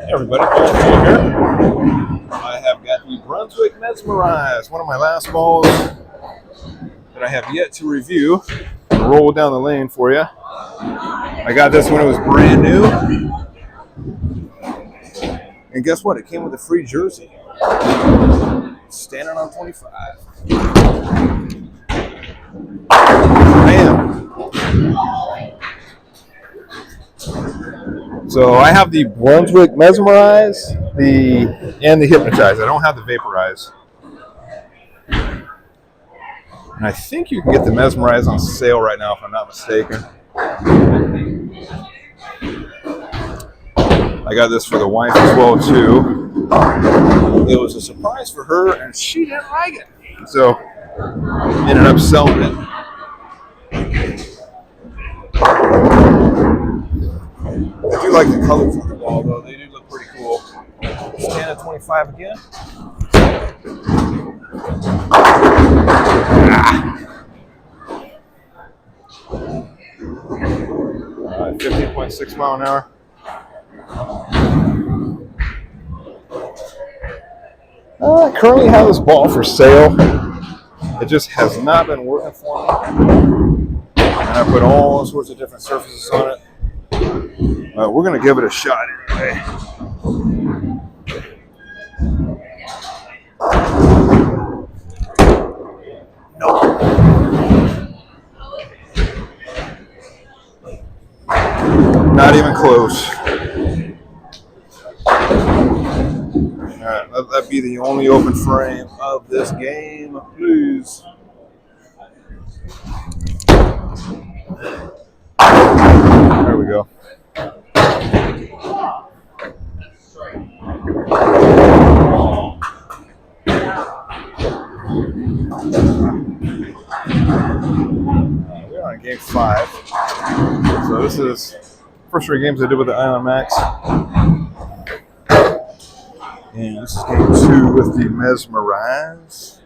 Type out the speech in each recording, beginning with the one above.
Hey everybody, Paul here. I have got the Brunswick Mesmerize, one of my last balls that I have yet to review. I'll roll down the lane for you. I got this when it was brand new. And guess what? It came with a free jersey. Standing on 25. Bam. So I have the Brunswick Mesmerize and the Hitter-Mesmerize. I don't have the Vaporize. And I think you can get the Mesmerize on sale right now, if I'm not mistaken. I got this for the wife as well, too. It was a surprise for her, and she didn't like it. So, ended up selling it. I do like the colors on the ball, though. They do look pretty cool. Stand at 25 again. 15.6 mile an hour. I currently have this ball for sale. It just has not been working for me. And I put all sorts of different surfaces on it. We're going to give it a shot anyway. Nope. Not even close. Alright, let that be the only open frame of this game, please. There we go. We're on game 5. So this is first 3 games I did with the Island Max. And this is game 2 with the Mesmerize.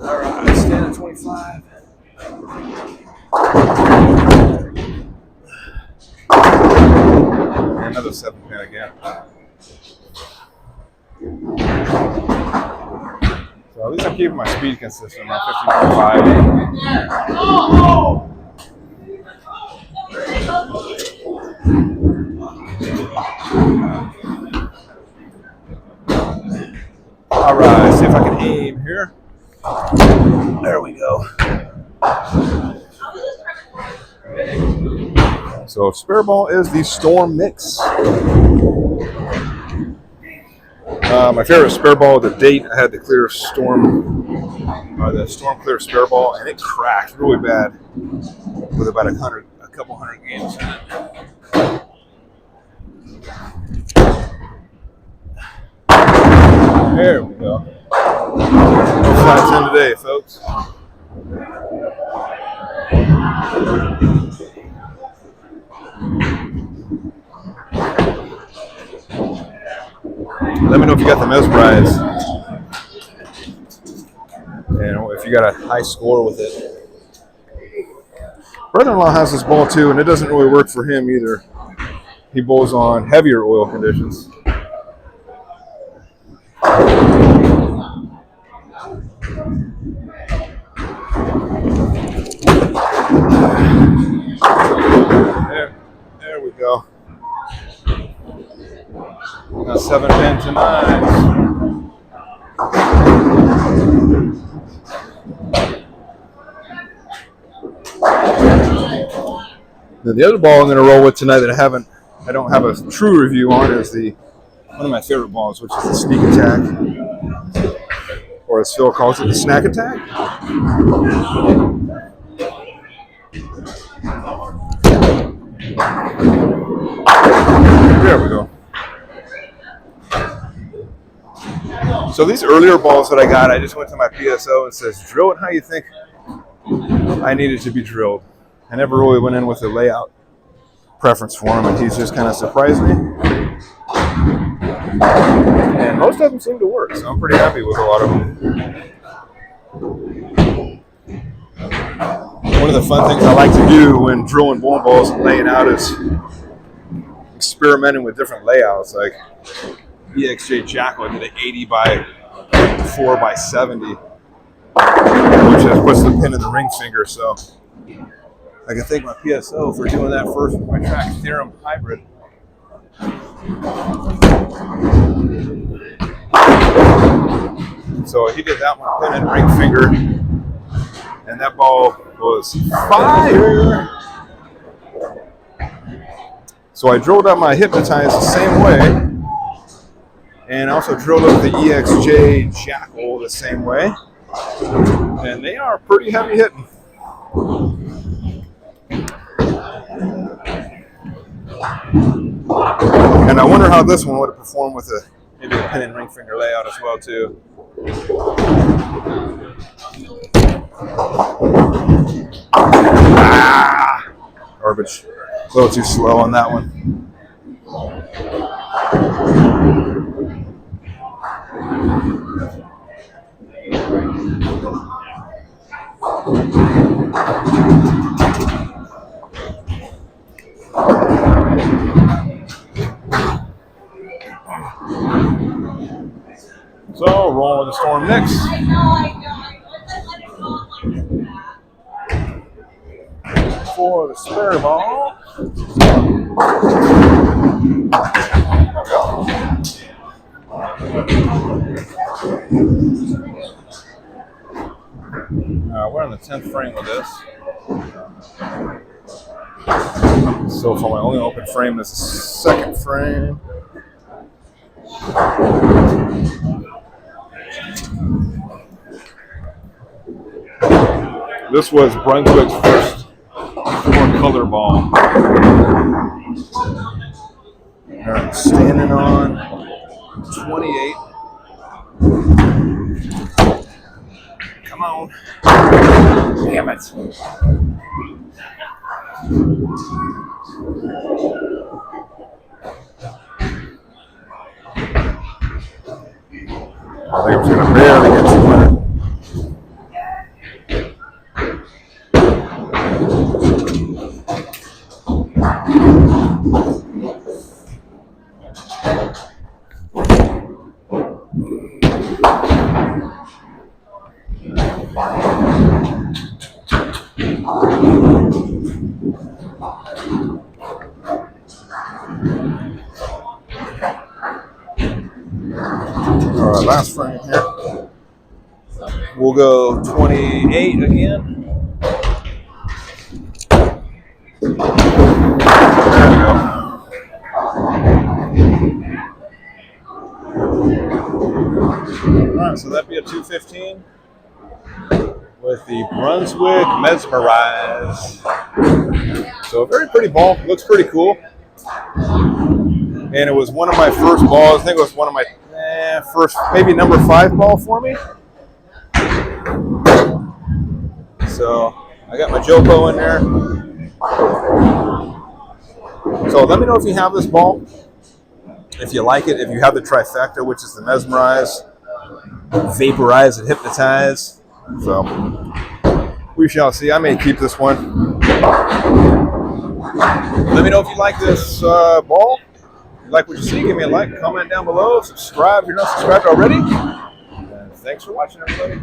Alright, stand at 25. And another 7-pin again. So at least I'm keeping my speed consistent on 15.5. Alright, see if I can aim here. There we go. So spare ball is the Storm Mix. My favorite spare ball to date, I had the Clear Storm, the Storm Clear spare ball, and it cracked really bad with about a couple hundred games in it. There we go. No flat 10 today, folks. Let me know if you got the Mesmerize, and if you got a high score with it. Brother-in-law has this ball too, and it doesn't really work for him either. He bowls on heavier oil conditions. There we go. Now 7-pin tonight. Then the other ball I'm going to roll with tonight that I don't have a true review on is one of my favorite balls, which is the Sneak Attack, or as Phil calls it, the Snack Attack. There we go. So these earlier balls that I got, I just went to my PSO and says, drill it how you think I need it to be drilled. I never really went in with a layout preference for him, and he's just kind of surprised me. And most of them seem to work, so I'm pretty happy with a lot of them. One of the fun things I like to do when drilling bowling balls and laying out is experimenting with different layouts. Like EXJ Jackal, I did an 80 by 4 by 70, which puts the pin in the ring finger. So I can thank my PSO for doing that first with my track theorem hybrid. So he did that one, pin and ring finger, and that ball was fire. So I drilled out my Hitter-Mesmerize the same way, and also drilled up the EXJ Jackal the same way, and they are pretty heavy hitting. And I wonder how this one would have performed with maybe a pin and ring finger layout as well too. Garbage. A little too slow on that one. So, rolling with the Storm next. For the spare ball. We're on the 10th frame with this. So far, my only open frame is the second frame. This was Brunswick's first four-color ball. I'm standing on 28. Come on. Damn it. I think I was going to barely get to it. All right, last frame here. We'll go 28 again. There we go. All right, so that'd be a 215 with the Brunswick Mesmerize. So a very pretty ball. Looks pretty cool. And it was one of my first balls. I think it was one of my first, maybe number 5 ball for me. So I got my Joko in there. So let me know if you have this ball, if you like it, if you have the trifecta, which is the Mesmerize, Vaporize, and Hitter-Mesmerize. So we shall see. I may keep this one. Let me know if you like this ball. If you like what you see, give me a like, comment down below, subscribe if you're not subscribed already. And thanks for watching, everybody.